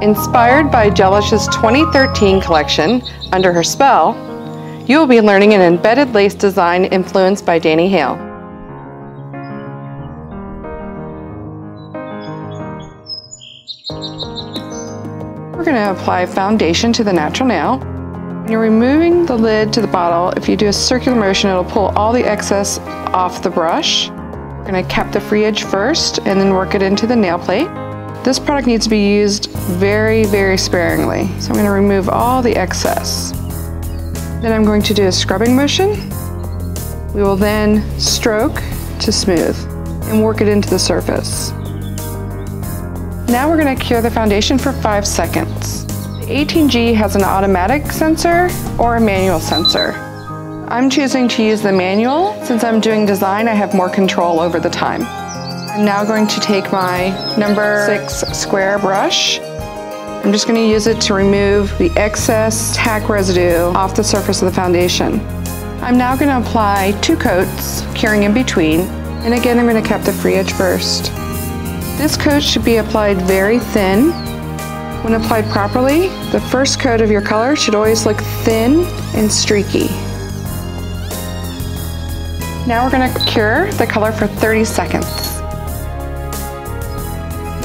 Inspired by Gelish's 2013 collection, Under Her Spell, you will be learning an embedded lace design influenced by Danny Hale. We're going to apply foundation to the natural nail. When you're removing the lid to the bottle, if you do a circular motion, it'll pull all the excess off the brush. We're going to cap the free edge first and then work it into the nail plate. This product needs to be used very, very sparingly. So I'm going to remove all the excess. Then I'm going to do a scrubbing motion. We will then stroke to smooth and work it into the surface. Now we're going to cure the foundation for 5 seconds. The 18G has an automatic sensor or a manual sensor. I'm choosing to use the manual. Since I'm doing design, I have more control over the time. I'm now going to take my number 6 square brush. I'm just going to use it to remove the excess tack residue off the surface of the foundation. I'm now going to apply 2 coats, curing in between, and again I'm going to cap the free edge first. This coat should be applied very thin. When applied properly, the first coat of your color should always look thin and streaky. Now we're going to cure the color for 30 seconds.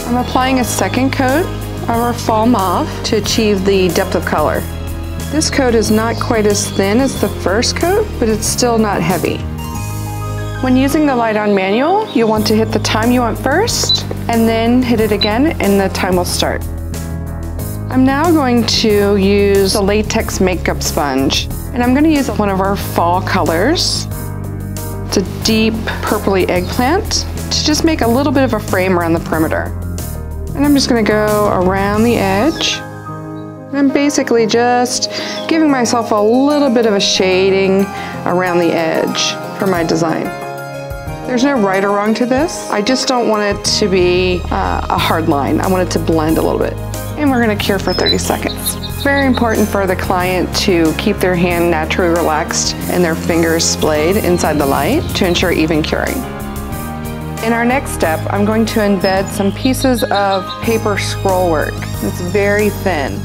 I'm applying a second coat of our fall mauve to achieve the depth of color. This coat is not quite as thin as the first coat, but it's still not heavy. When using the light on manual, you'll want to hit the time you want first, and then hit it again, and the time will start. I'm now going to use a latex makeup sponge, and I'm going to use one of our fall colors. It's a deep purpley eggplant to just make a little bit of a frame around the perimeter. And I'm just going to go around the edge. And I'm basically just giving myself a little bit of a shading around the edge for my design. There's no right or wrong to this. I just don't want it to be a hard line. I want it to blend a little bit. And we're going to cure for 30 seconds. It's very important for the client to keep their hand naturally relaxed and their fingers splayed inside the light to ensure even curing. In our next step, I'm going to embed some pieces of paper scroll work. It's very thin.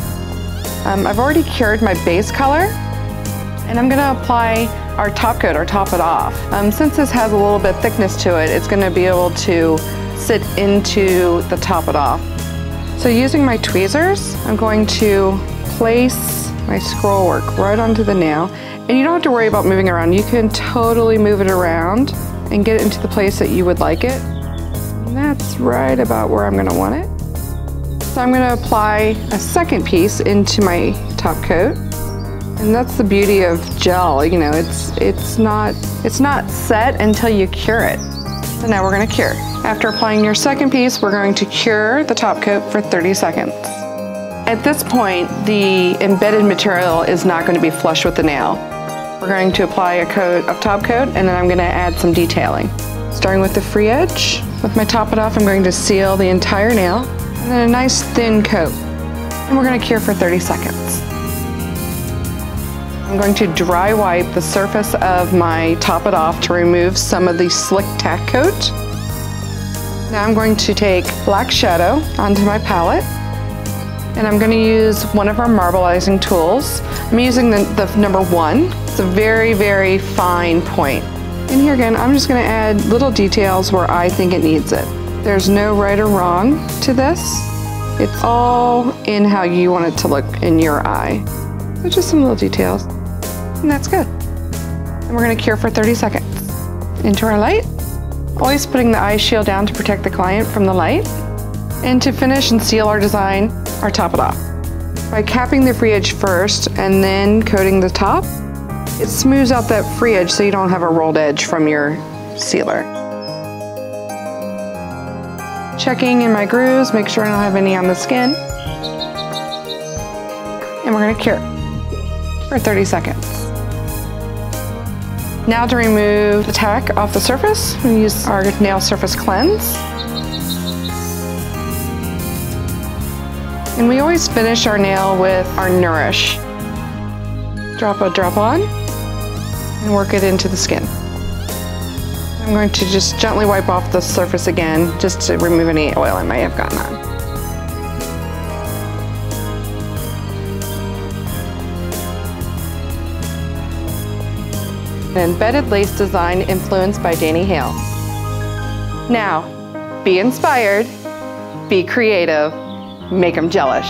I've already cured my base color, and I'm going to apply our top coat, or top it off. Since this has a little bit thickness to it, it's going to be able to sit into the top it off. So using my tweezers, I'm going to place my scroll work right onto the nail, and you don't have to worry about moving around. You can totally move it around and get it into the place that you would like it. And that's right about where I'm going to want it. So I'm going to apply a second piece into my top coat. And that's the beauty of gel, you know, it's not set until you cure it. So now we're going to cure. After applying your second piece, we're going to cure the top coat for 30 seconds. At this point, the embedded material is not going to be flush with the nail. We're going to apply a coat of top coat, and then I'm going to add some detailing. Starting with the free edge, with my top it off, I'm going to seal the entire nail, and then a nice thin coat. And we're going to cure for 30 seconds. I'm going to dry wipe the surface of my top it off to remove some of the slick tack coat. Now I'm going to take black shadow onto my palette, and I'm going to use one of our marbleizing tools. I'm using the number 1. It's a very, very fine point. And here again, I'm just going to add little details where I think it needs it. There's no right or wrong to this. It's all in how you want it to look in your eye. So just some little details. And that's good. And we're going to cure for 30 seconds. Into our light. Always putting the eye shield down to protect the client from the light. And to finish and seal our design, our top it off. By capping the free edge first and then coating the top, it smooths out that free edge so you don't have a rolled edge from your sealer. Checking in my grooves, make sure I don't have any on the skin. And we're going to cure for 30 seconds. Now to remove the tack off the surface, we use our nail surface cleanse. And we always finish our nail with our nourish. Drop on and work it into the skin. I'm going to just gently wipe off the surface again, just to remove any oil I may have gotten on. an embedded lace design influenced by Danny Hale. Now, be inspired, be creative, make them jealous.